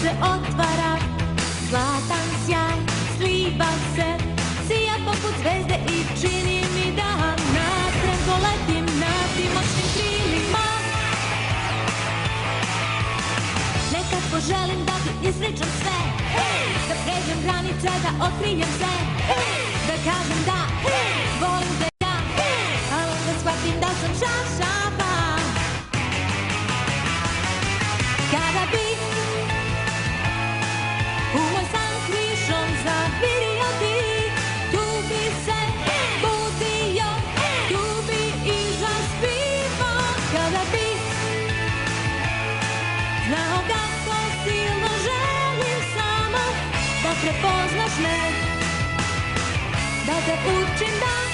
se otvara, zlatan sjaj sliva se, sija poput zvezde i čini mi da natrag doletim na tim moćnim krilima. Nekad poželim da ti ispričam sve, da pređem granice, da otkrijem se, da kažem da volim te ja, ali onda shvatim da sam šašava. Kada bi u moj san krišom zavirio ti, tu bi se budio, tu bi i zaspivao. Kada bi znao kako silno želim samo da prepoznaš me, da te učim da